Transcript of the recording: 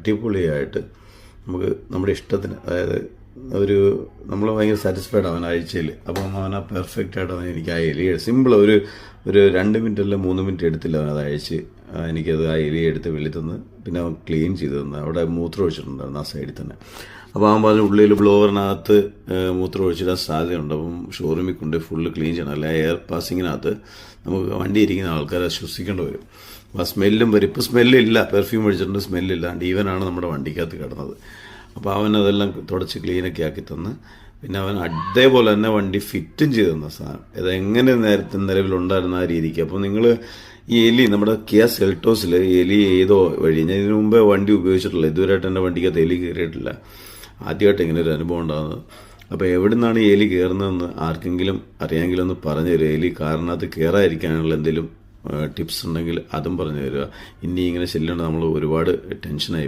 അടിപൊളിയായിട്ട് നമുക്ക് നമ്മുടെ ഇഷ്ടത്തിന്, അതായത് നമ്മൾ ഭയങ്കര സാറ്റിസ്ഫൈഡ് അവൻ ആഴ്ചയിൽ. അപ്പം അവൻ ആ പെർഫെക്റ്റായിട്ട് അവൻ എനിക്ക് ആ എലിയെ സിമ്പിൾ ഒരു 2 മിനിറ്റ് അല്ല 3 മിനിറ്റ് എടുത്തില്ല അവനത് അയച്ച് എനിക്കത് ആ എലിയെ എടുത്ത് വെളി തന്ന് പിന്നെ അവൻ ക്ലീൻ ചെയ്ത് തന്നു. അവിടെ മൂത്രം ഒഴിച്ചിട്ടുണ്ടായിരുന്നു ആ സൈഡിൽ തന്നെ. അപ്പോൾ അവൻ പറഞ്ഞ ഉള്ളിൽ ബ്ലോവറിനകത്ത് മൂത്രം ഒഴിച്ചിടാൻ സാധ്യതയുണ്ട്, അപ്പം ഷോറൂമിൽ കൊണ്ട് ഫുള്ള് ക്ലീൻ ചെയ്യണം, അല്ല എയർ പാസിങ്ങിനകത്ത് നമുക്ക് വണ്ടി ഇരിക്കുന്ന ആൾക്കാരെ ശ്വസിക്കേണ്ടി വരും. അപ്പോൾ ആ സ്മെല്ലും വരും. ഇപ്പോൾ സ്മെല്ലില്ല, പെർഫ്യൂം ഒഴിച്ചിട്ടുണ്ട്, സ്മെല്ലില്ലാണ്ട് ഈവനാണ് നമ്മുടെ വണ്ടിക്കകത്ത് കിടന്നത്. അപ്പോൾ അവൻ അതെല്ലാം തുടച്ച് ക്ലീനൊക്കെ ആക്കി തന്ന് പിന്നെ അവൻ അതേപോലെ തന്നെ വണ്ടി ഫിറ്റും ചെയ്ത് തന്ന സാധനം ഇതെങ്ങനെ നേരത്തെ നിലവിലുണ്ടായിരുന്ന ആ രീതിക്ക്. അപ്പോൾ നിങ്ങൾ ഈ എലി നമ്മുടെ കിയ സെൽട്ടോസിൽ എലി ഏതോ വഴി, ഞാൻ ഇതിനു മുമ്പേ വണ്ടി ഉപയോഗിച്ചിട്ടില്ല, ഇതുവരെയായിട്ട് എൻ്റെ വണ്ടിക്കകത്ത് എലി കയറിയിട്ടില്ല, ആദ്യമായിട്ട് ഇങ്ങനെ ഒരു അനുഭവം ഉണ്ടാകുന്നത്. അപ്പോൾ എവിടെ നിന്നാണ് ഈ എലി കയറുന്നതെന്ന് ആർക്കെങ്കിലും അറിയാമെങ്കിലും ഒന്ന് പറഞ്ഞു തരിക. എലി കാറിനകത്ത് കയറാതിരിക്കാനുള്ള എന്തെങ്കിലും ടിപ്സ് ഉണ്ടെങ്കിൽ അതും പറഞ്ഞു തരിക. ഇനി ഇങ്ങനെ ശല്യമുണ്ട്, നമ്മൾ ഒരുപാട് ടെൻഷനായി.